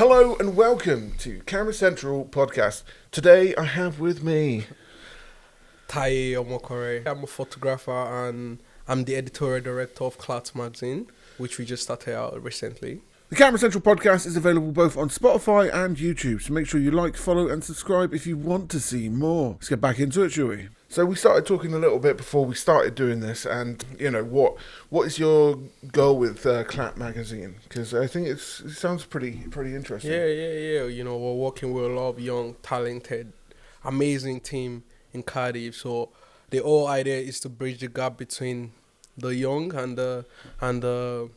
Hello and welcome to Camera Central Podcast. Today I have with me Taiye Omokore. I'm a photographer and I'm the editorial director of Klat Magazine, which we just started out recently. the Camera Central Podcast is available both on Spotify and YouTube, so make sure you like, follow and subscribe if you want to see more. Let's get back into it, shall we? So we started talking a little bit before we started doing this, and what is your goal with Klat Magazine? Because I think it sounds pretty interesting. Yeah. We're working with a lot of young, talented, amazing team in Cardiff. So the whole idea is to bridge the gap between the young and the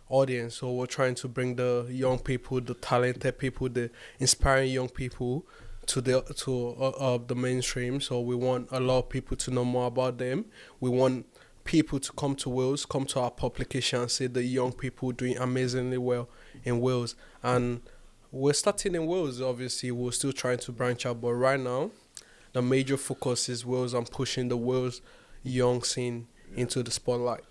audience. So we're trying to bring the young people, the talented people, the inspiring young people to the mainstream. So we want a lot of people to know more about them. We want people to come to Wales, come to our publication and see the young people doing amazingly well in Wales. And we're starting in Wales, obviously. We're still trying to branch out, but right now the major focus is Wales and pushing the Wales young scene into the spotlight.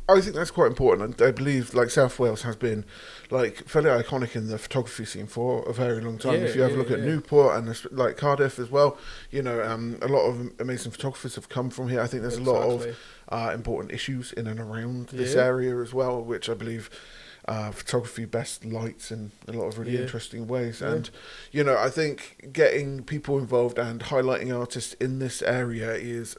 I think that's quite important, and I believe South Wales has been fairly iconic in the photography scene for a very long time. If you have a look at Newport and Cardiff as well, a lot of amazing photographers have come from here. I think there's a lot of important issues in and around this area as well, which I believe photography best lights in a lot of really interesting ways. And I think getting people involved and highlighting artists in this area is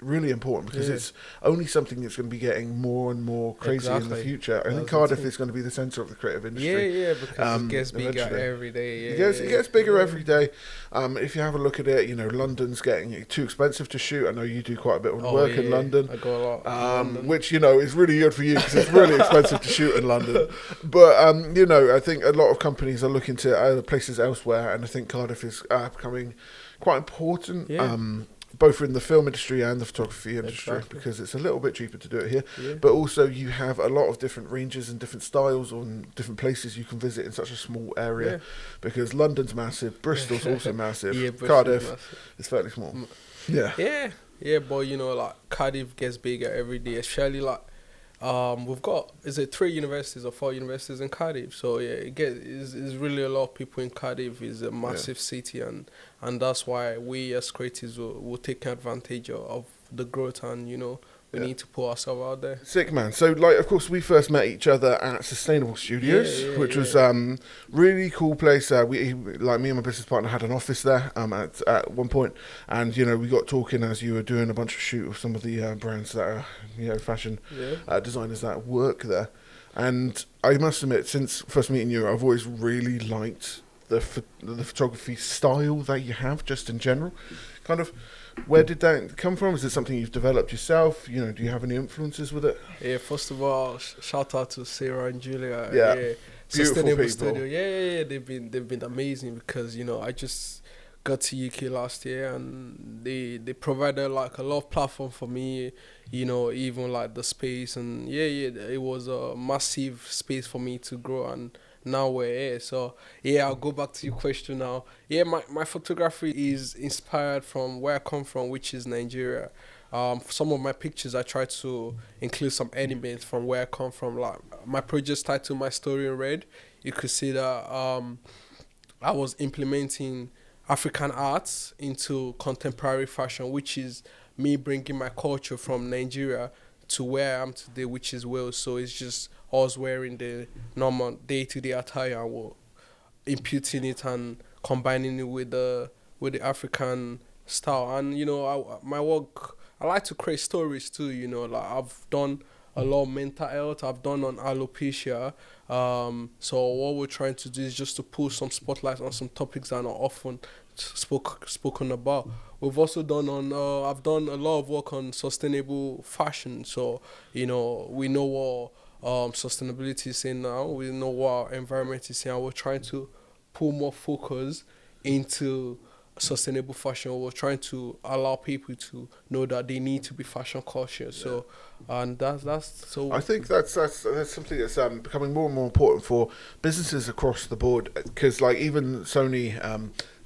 really important, because it's only something that's going to be getting more and more crazy in the future. I think Cardiff is going to be the centre of the creative industry. Because it gets bigger every day. It gets bigger every day. If you have a look at it, London's getting too expensive to shoot. I know you do quite a bit of work in London. I go a lot. London. Which is really good for you, because it's really expensive to shoot in London. But I think a lot of companies are looking to other places elsewhere, and I think Cardiff is becoming quite important. Both in the film industry and the photography industry, because it's a little bit cheaper to do it here. But also you have a lot of different ranges and different styles on different places you can visit in such a small area, because London's massive, Bristol's also massive, Cardiff is fairly small. But Cardiff gets bigger every day, especially we've got 3 universities or 4 universities in Cardiff, so it's really a lot of people in Cardiff. Is a massive city, and that's why we as creatives will take advantage of the growth, and we need to put ourselves out there. Sick, man. So of course we first met each other at Sustainable Studios, which was really cool place. We me and my business partner had an office there at one point, and we got talking as you were doing a bunch of shoot with some of the brands that are fashion designers that work there. And I must admit, since first meeting you, I've always really liked the photography style that you have, just in general. Kind of, where did that come from? Is it something you've developed yourself? Do you have any influences with it? Yeah, first of all, shout out to Sarah and Julia. Yeah. Sustainable Studio. They've been amazing, because I just got to UK last year, and they provided a lot of platform for me, even the space, and it was a massive space for me to grow, and now we're here. So I'll go back to your question now. My photography is inspired from where I come from, which is Nigeria. Some of my pictures I try to include some elements from where I come from. My project titled My Story in Red, you could see that I was implementing African arts into contemporary fashion, which is me bringing my culture from Nigeria to where I am today, which is Wales. So it's just us wearing the normal day-to-day attire, and we're imputing it and combining it with the African style. And my work, I like to create stories too. I've done a lot of mental health. I've done on alopecia. So what we're trying to do is just to pull some spotlight on some topics that are not often spoken about. We've also done I've done a lot of work on sustainable fashion. So we know what sustainability is saying now. We know what our environment is saying. We're trying to put more focus into sustainable fashion. We're trying to allow people to know that they need to be fashion conscious. So, and that's so. I think that's something that's becoming more and more important for businesses across the board. Because even Sony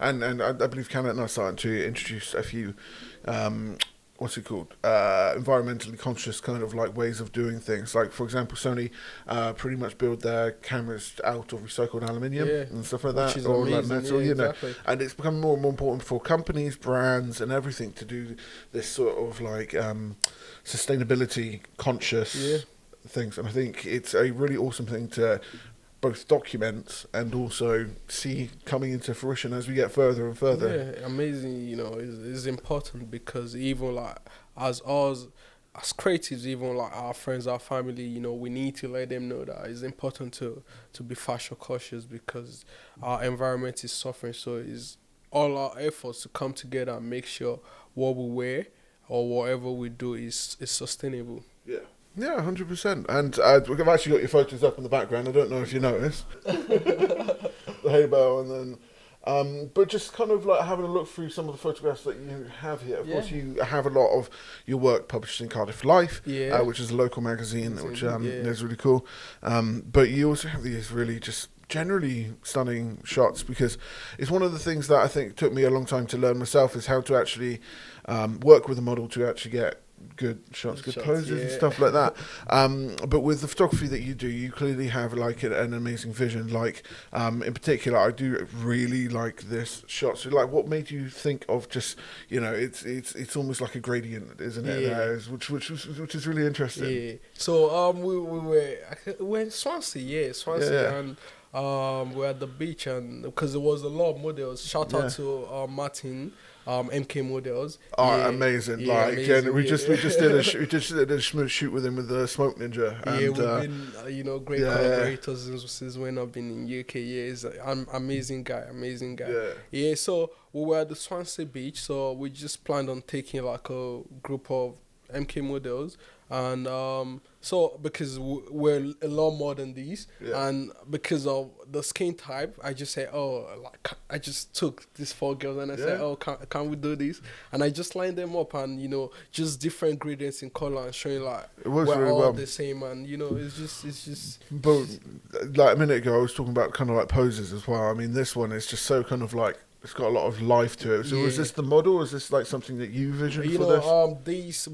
and I believe Canon are starting to introduce a few what's it called? Environmentally conscious kind of like ways of doing things. Like, for example, Sony pretty much build their cameras out of recycled aluminium and stuff like that, or like metal, exactly. And it's become more and more important for companies, brands, and everything to do this sort of like sustainability conscious things. And I think it's a really awesome thing to both document and also see coming into fruition as we get further and further. Yeah, amazing. Is important because even like as us as creatives, even like our friends, our family, we need to let them know that it's important to be fashion cautious because our environment is suffering. So it's all our efforts to come together and make sure what we wear or whatever we do is sustainable. Yeah. Yeah, 100%. And we've actually got your photos up in the background. I don't know if you noticed. The hay bale and then... but just kind of like having a look through some of the photographs that you have here. Of course, you have a lot of your work published in Cardiff Life, which is a local magazine, which is really cool. But you also have these really just generally stunning shots, because it's one of the things that I think took me a long time to learn myself, is how to actually work with a model to actually get good shots, good poses and stuff like that. But with the photography that you do, you clearly have like an amazing vision. Like in particular, I do really like this shot. So like, what made you think of just, it's almost like a gradient, isn't it? There, which is really interesting. Yeah. So we were in Swansea, and we were at the beach, and because there was a lot of models. Shout out to Martin. MK models. Amazing! Amazing. We just did a shoot with him with the Smoke Ninja. And, we've been great collaborators since when I've been in UK. He's an amazing guy. So we were at the Swansea beach, so we just planned on taking like a group of MK models, and so because we're a lot more than these, and because of the skin type, I just said, I just took these 4 girls and I said, can we do this? And I just lined them up, and just different gradients in color and showing like we're really all the same, and it's just. But like a minute ago, I was talking about kind of like poses as well. I mean, this one is just so kind of like, it's got a lot of life to it. So was this the model? Is this like something that you visioned for this? These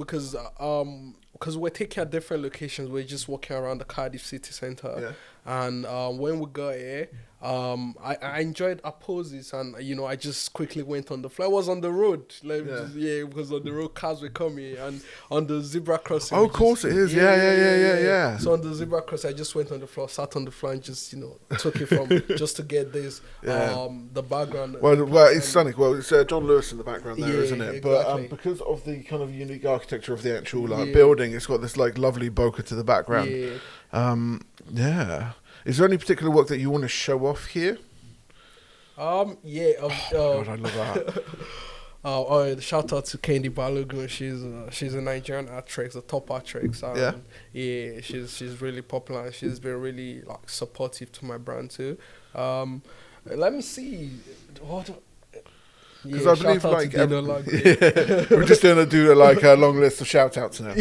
because we're taking at different locations. We're just walking around the Cardiff city centre, and when we got here, I enjoyed our poses, and I just quickly went on the floor. I was on the road, because on the road cars were coming, and on the zebra crossing. Oh, of course it is. Yeah. So on the zebra crossing, I just went on the floor, sat on the floor, and just took it from just to get this the background. Well, it's stunning. Well, it's John Lewis in the background there, isn't it? Exactly. But because of the kind of unique architecture of the actual building, it's got this like lovely bokeh to the background. Is there any particular work that you want to show off here? God, I love that. Shout out to Kendi Balogun. She's a Nigerian actress, a top actress. She's really popular, and she's been really like supportive to my brand too. Let me see. Because I believe we're just going to do a long list of shout outs now.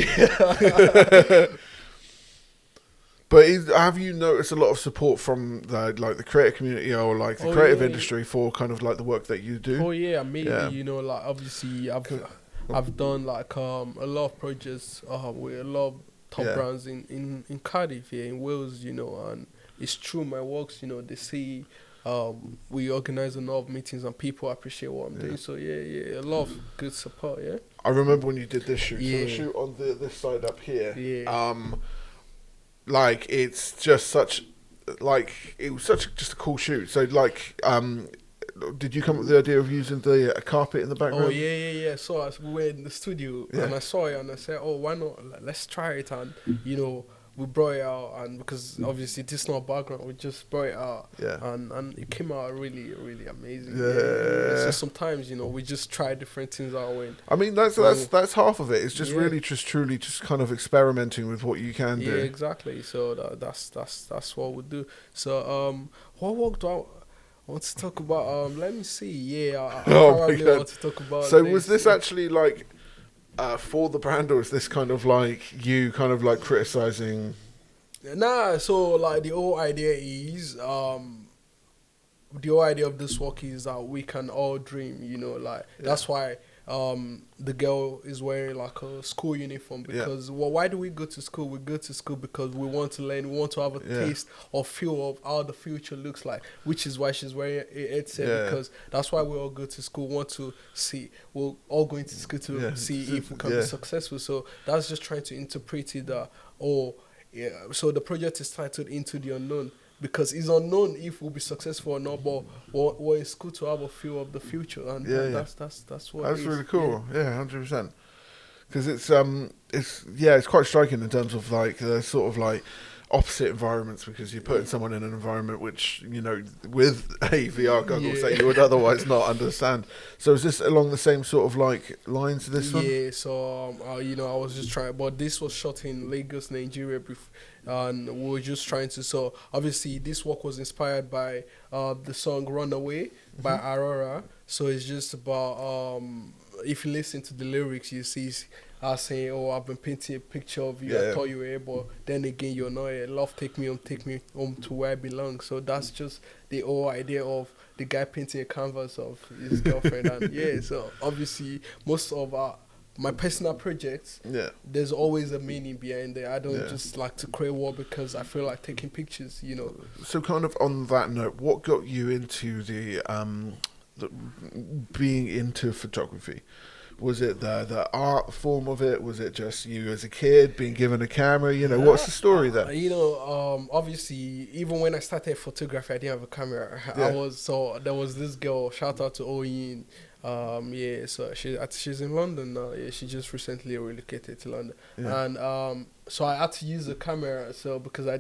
But have you noticed a lot of support from the creative community or like the creative industry for kind of like the work that you do? Oh yeah, maybe like obviously I've done like a lot of projects with a lot of top brands in Cardiff, in Wales, and it's true. My works, they see we organize a lot of meetings and people appreciate what I'm doing. So a lot of good support. I remember when you did this shoot. So the shoot on this side up here. Like it's just such, like it was just a cool shoot. So like, did you come up with the idea of using the carpet in the background? Oh yeah. So we were in the studio and I saw it and I said, why not? Let's try it. And we brought it out, and because obviously this is not background, we just brought it out, and it came out really, really amazing. So sometimes we just try different things out. I mean that's half of it. It's just really truly kind of experimenting with what you can do. Yeah, exactly. So that's what we do. So what work do I want to talk about? Let me see. I probably want to talk about. So was this actually like? For the brand, or is this kind of like you kind of like criticizing? Nah, so like the whole idea is the whole idea of this work is that we can all dream, that's why the girl is wearing like a school uniform because why do we go to school? We go to school because we want to learn, we want to have a taste or feel of how the future looks like, which is why she's wearing a headset because that's why we all go to school, want to see, we're all going to school to see if we can be successful. So that's just trying to interpret it so the project is titled Into the Unknown because it's unknown if we'll be successful or not, but we're in school to have a feel of the future, and that's what that's really cool. 100%. Because it's quite striking in terms of like the sort of like opposite environments, because you're putting someone in an environment which, you know, with a VR goggles that you would otherwise not understand. So is this along the same sort of like lines to this one? Yeah, so you know, I was just trying, but this was shot in Lagos, Nigeria, and we were just trying to. So obviously, this work was inspired by the song "Runaway" by Aurora. So it's just about if you listen to the lyrics, you see saying, "Oh, I've been painting a picture of you. I thought you were here, but then again, you're not here. Love, take me home to where I belong." So that's just the whole idea of the guy painting a canvas of his girlfriend, and so obviously most of my personal projects, there's always a meaning behind it. I don't just like to create work because I feel like taking pictures, you know. So kind of on that note, what got you into the being into photography? Was it the art form of it? Was it just you as a kid being given a camera? You know, what's the story there? You know, obviously, even when I started photography, I didn't have a camera. There was this girl, shout out to Oyin. So she's in London now. Yeah, she just recently relocated to London. And so I had to use a camera. So because I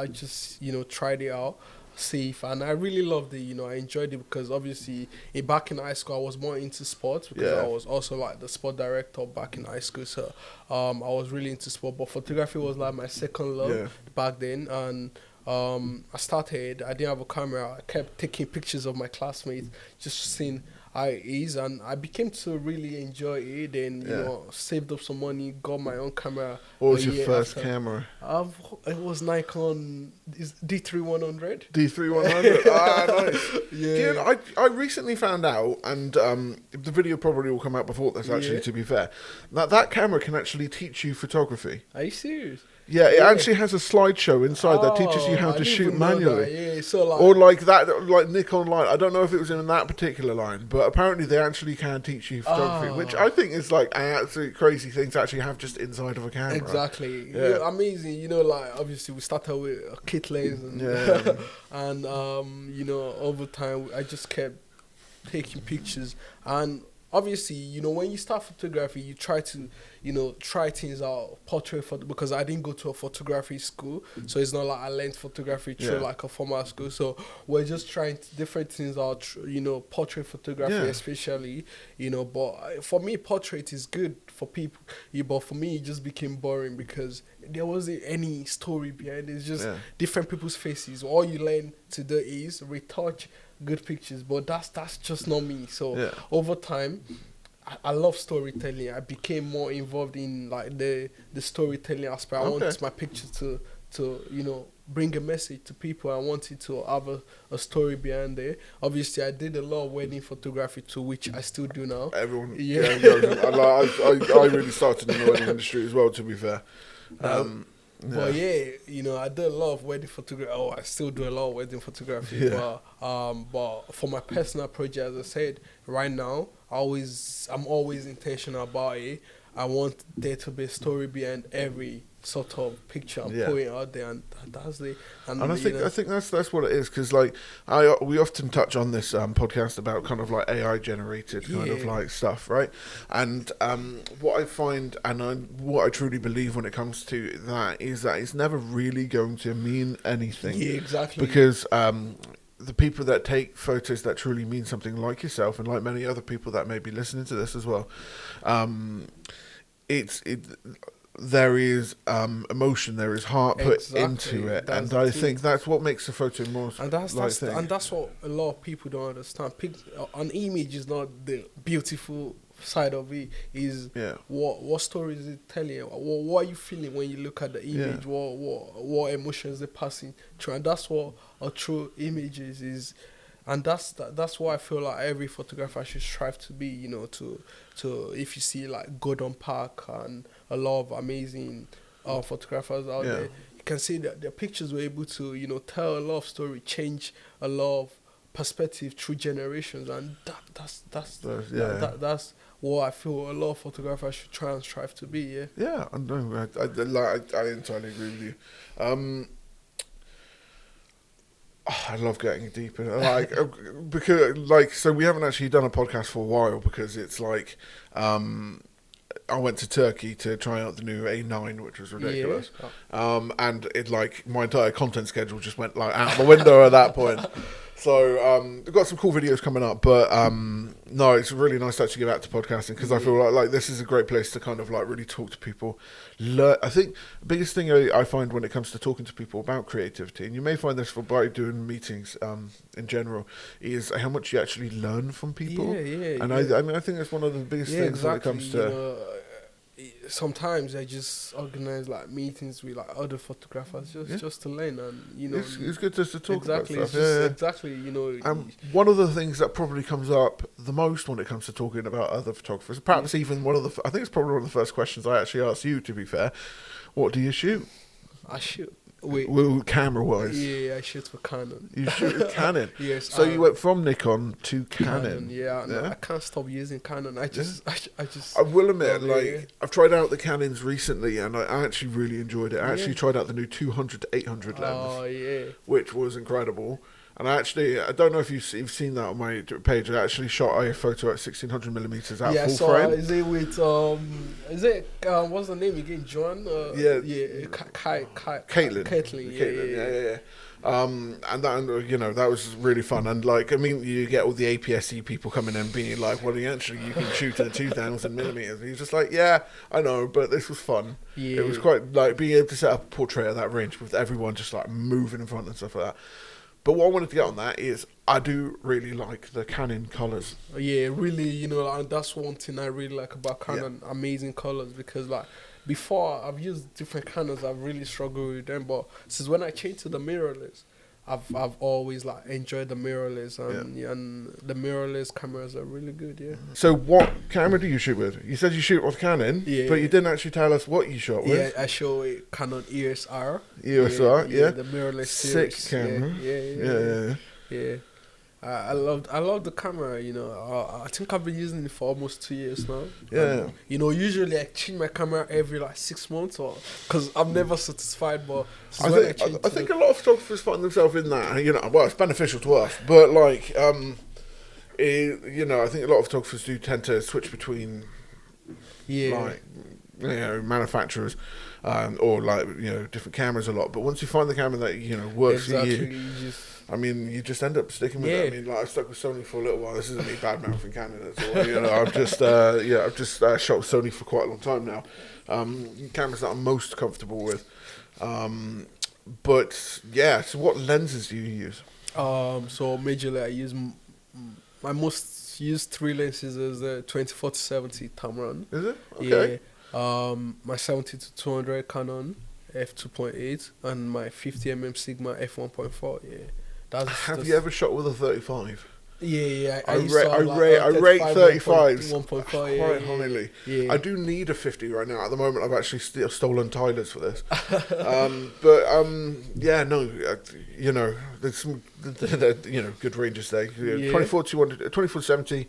just, you know, tried it out. Safe, and I really loved it. You know, I enjoyed it because obviously back in high school I was more into sports because I was also like the sport director back in high school. So I was really into sport, but photography was like my second love back then. And I started. I didn't have a camera. I kept taking pictures of my classmates, just seeing IEs, and I became to really enjoy it. Then you know, saved up some money, got my own camera. What was your first camera? It was Nikon D3100. D3100. Nice. Dude, I recently found out, and the video probably will come out before this. Actually, to be fair, that camera can actually teach you photography. Are you serious? Yeah, it actually has a slideshow inside that teaches you how to shoot manually. So or like that, like Nikon line. I don't know if it was in that particular line, but apparently they actually can teach you photography, which I think is like an absolute crazy thing to actually have just inside of a camera. Exactly. Yeah, amazing. You know, like obviously we started with a kit lens and and you know, over time I just kept taking pictures. And obviously, you know, when you start photography, you try to, you know, try things out, portrait photo, because I didn't go to a photography school, so it's not like I learned photography through like a formal school. So we're just trying different things out, you know, portrait photography especially, you know. But for me, portrait is good for people, but for me, it just became boring because there wasn't any story behind it. It's just different people's faces. All you learn to do is retouch good pictures, but that's just not me. So over time, I love storytelling. I became more involved in like the storytelling aspect. I want my picture to you know, bring a message to people. I wanted to have a story behind it. Obviously, I did a lot of wedding photography too, which I still do now. Everyone, I really started in the wedding industry as well, to be fair. But you know, I do a lot of wedding photography. I still do a lot of wedding photography. But for my personal project, as I said, right now, I'm always intentional about it. I want there to be a story behind every sort of picture I'm putting out there, and that's the. And I think that's what it is, because like we often touch on this podcast about kind of like AI generated kind of like stuff, right? And what I find, and what I truly believe when it comes to that, is that it's never really going to mean anything. Yeah, exactly. Because the people that take photos that truly mean something, like yourself and like many other people that may be listening to this as well, there is emotion, there is heart put into it, and I think that's what makes the photo more. And that's what a lot of people don't understand. An image is not the beautiful side of it. Is what story is it telling? What are you feeling when you look at the image? What emotions they're passing through? And that's what a true image is And that's why I feel like every photographer should strive to be, you know, to if you see like Gordon Park and a lot of amazing photographers out there, you can see that their pictures were able to, you know, tell a lot of story, change a lot of perspective through generations, and that's what I feel a lot of photographers should try and strive to be. Yeah, I know. I entirely agree with you. I love getting deeper, like because so we haven't actually done a podcast for a while because it's like I went to Turkey to try out the new A9, which was ridiculous, and it like my entire content schedule just went like out the window at that point. So we've got some cool videos coming up, but no, it's really nice to actually get back to podcasting because I feel like this is a great place to kind of like really talk to people. I think the biggest thing I find when it comes to talking to people about creativity, and you may find this by doing meetings in general, is how much you actually learn from people. And I mean, I think that's one of the biggest things when it comes to... sometimes I just organize like meetings with like other photographers just to learn, and you know it's good just to talk about stuff. Exactly, you know. One of the things that probably comes up the most when it comes to talking about other photographers, perhaps even I think it's probably one of the first questions I actually asked you, to be fair. What do you shoot? I shoot. Camera-wise? Yeah, I shoot for Canon. You shoot with Canon? Yes. So you went from Nikon to Canon? No, I can't stop using Canon. I will admit, I've tried out the Canons recently, and I actually really enjoyed it. I actually tried out the new 200 to 800 lens, which was incredible. And I don't know if you've seen that on my page. I actually shot a photo at 1600mm at full frame. Is it with what's the name again? John? Caitlin. Yeah. And that, you know, that was really fun. And like, I mean, you get all the APS-C people coming in being like, well, actually you can shoot at 2000mm. And you're just like, yeah, I know, but this was fun. Yeah. It was quite like being able to set up a portrait at that range with everyone just like moving in front and stuff like that. But what I wanted to get on that is I do really like the Canon colours. Yeah, really, you know, and that's one thing I really like about Canon, amazing colours, because like before I've used different Canons, I've really struggled with them, but since when I changed to the mirrorless, I've always like enjoyed the mirrorless, and the mirrorless cameras are really good. So what camera do you shoot with? You said you shoot with Canon, but you didn't actually tell us what you shot with. Yeah, I show a Canon EOS R. The mirrorless series. Sick camera. Yeah. I love the camera, you know. I think I've been using it for almost 2 years now. Yeah. You know, usually I change my camera every like 6 months, because I'm never satisfied. But I think a lot of photographers find themselves in that. You know, well, it's beneficial to us, but like, you know, I think a lot of photographers do tend to switch between, like, you know, manufacturers, or like, you know, different cameras a lot. But once you find the camera that, you know, works for you, I mean, you just end up sticking with it. I mean, like, I've stuck with Sony for a little while. This isn't me bad-mouthing Canon at all. You know, I've just shot with Sony for quite a long time now. Cameras that I'm most comfortable with. But yeah, so what lenses do you use? So majorly I use my most used 3 lenses is the 24 to 70 Tamron. Is it? Okay. Yeah. My 70 to 200 Canon f2.8 and my 50mm Sigma f1.4. Yeah. Have you ever shot with a 35? Yeah. I rate 35s 1.5 quite highly. Yeah. I do need a 50 right now. At the moment, I've actually stolen Tyler's for this. You know, there's some you know, good ranges there. 24 to 70.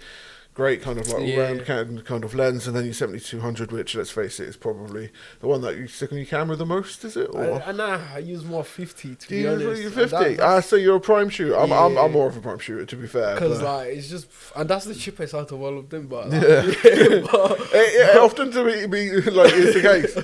Great kind of like all-round kind of lens, and then your 70-200, which, let's face it, is probably the one that you stick on your camera the most, is it? Or? I use more 50, to do be honest. Do you use 50? So you're a prime shooter. I'm more of a prime shooter, to be fair. Because like, it's just... And that's the cheapest out of all of them, but... Like, it often to me like, is the case.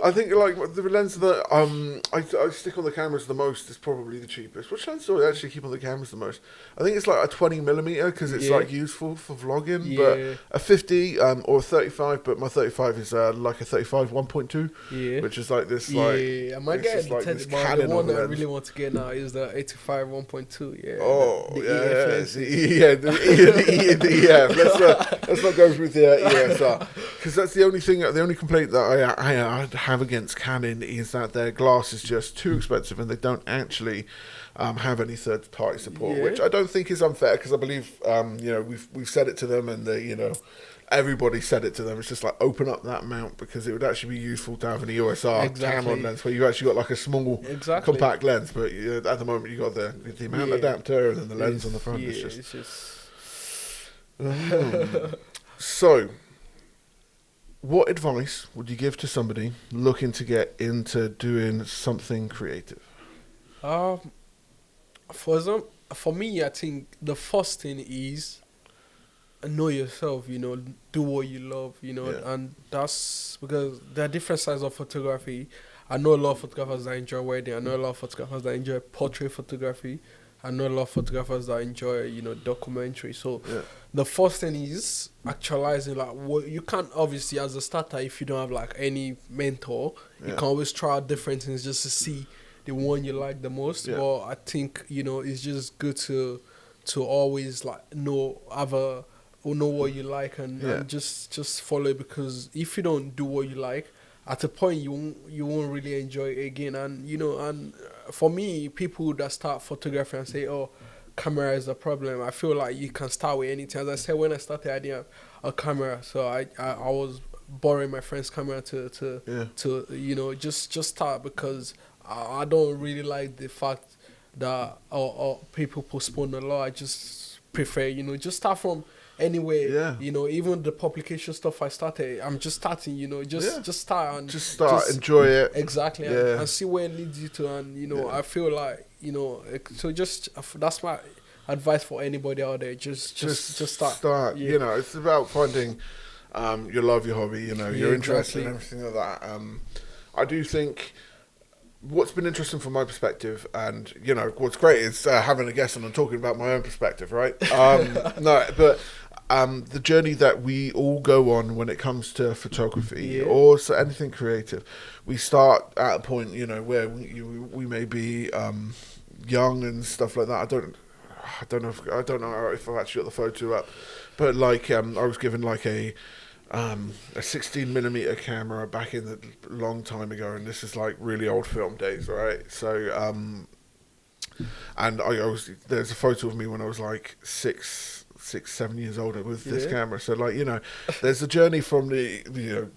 I think like the lens that I stick on the cameras the most is probably the cheapest. Which lens do I actually keep on the cameras the most? I think it's like a 20mm, because it's like useful for vlogging. But a 50 or a 35, but my 35 is like a 35 1.2, which is like this I might get it, like this Canon. The one that I really want to get now is the 85 1.2. The EF. Let's not go with the ESR. Because that's the only thing, the only complaint that I have against Canon is that their glass is just too expensive and they don't actually have any third party support, which I don't think is unfair because I believe we've said it to them and they everybody said it to them. It's just like open up that mount because it would actually be useful to have an EOS R camera lens where you actually got like a small compact lens, but at the moment you got the mount adapter and then the lens on the front. It's just... So, what advice would you give to somebody looking to get into doing something creative? For me, I think the first thing is know yourself, do what you love, and that's because there are different sides of photography. I know a lot of photographers that enjoy wedding. I know a lot of photographers that enjoy portrait photography. I know a lot of photographers that enjoy, documentary. So the first thing is actualizing, like, what you can't, obviously, as a starter, if you don't have, like, any mentor, you can always try out different things just to see the one you like the most. But I think, it's just good to always, like, know what you like and just follow it, because if you don't do what you like, at a point you won't really enjoy it again. And and for me, people that start photography and say, oh, camera is a problem, I feel like you can start with anything. As I said, when I started, I didn't have a camera, so I was borrowing my friend's camera to just start, because I don't really like the fact that people postpone a lot. I just prefer just start from anyway. Even the publication stuff I started, I'm just starting, just start and enjoy it. Exactly. And see where it leads you to. And I feel like so just that's my advice for anybody out there. Just start. It's about finding your love, your hobby, your interest and everything like that. I do think what's been interesting from my perspective, and what's great is having a guest on and talking about my own perspective, right? The journey that we all go on when it comes to photography or anything creative, we start at a point, where we may be young and stuff like that. I don't know if I've actually got the photo up, but like I was given like a 16mm camera back in the long time ago, and this is like really old film days, right? So and there's a photo of me when I was like 7 years older with this camera. So like there's a journey from the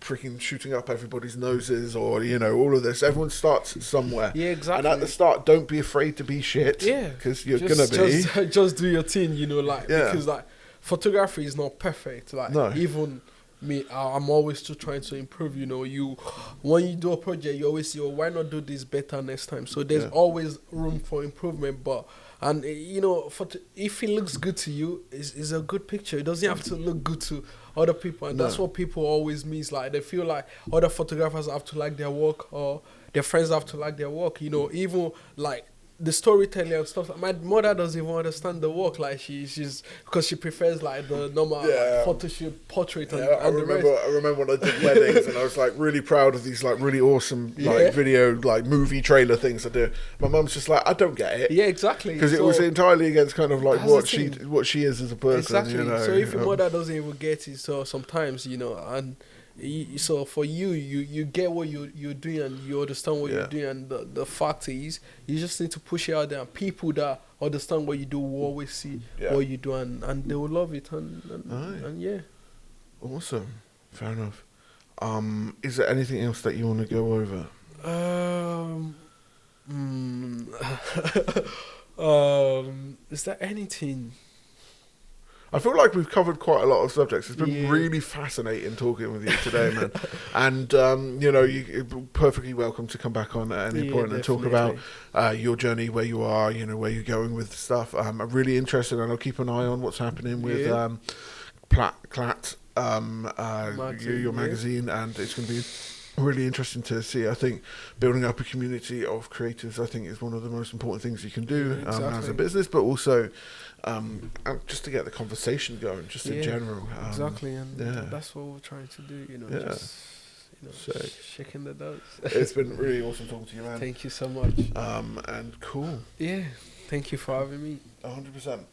freaking shooting up everybody's noses or all of this. Everyone starts somewhere. And at the start, don't be afraid to be shit. Because you're gonna be. Just do your thing. Because like photography is not perfect. Like even me, I'm always still trying to improve. When you do a project, you always say, "Oh, why not do this better next time?" So there's always room for improvement, but. And if it looks good to you, it's a good picture. It doesn't have to look good to other people, and that's what people always mean. Like they feel like other photographers have to like their work, or their friends have to like their work. Even like the storytelling and stuff. My mother doesn't even understand the work. Like she's because she prefers like the normal photo shoot, portrait. And I remember when I did weddings, and I was like really proud of these like really awesome like video like movie trailer things I do. My mum's just like, I don't get it. Yeah, exactly. Because it was entirely against kind of like what she is as a person. Exactly. So if your mother doesn't even get it, so sometimes and. So for you get what you're doing and you understand what you're doing, and the fact is you just need to push it out there, and people that understand what you do will always see what you do, and they will love it and awesome. Fair enough. Is there anything else that you want to go over? Is there anything? I feel like we've covered quite a lot of subjects. It's been really fascinating talking with you today, man. And, you're perfectly welcome to come back on at any point and talk about your journey, where you are, where you're going with stuff. I'm really interested, and I'll keep an eye on what's happening with Klat, your magazine, and it's going to be really interesting to see. I think building up a community of creators, I think, is one of the most important things you can do as a business, but also just to get the conversation going, just in general. And that's what we're trying to do. Shaking the dust. It's been really awesome talking to you, man. Thank you so much. And cool. Yeah, thank you for having me. 100%.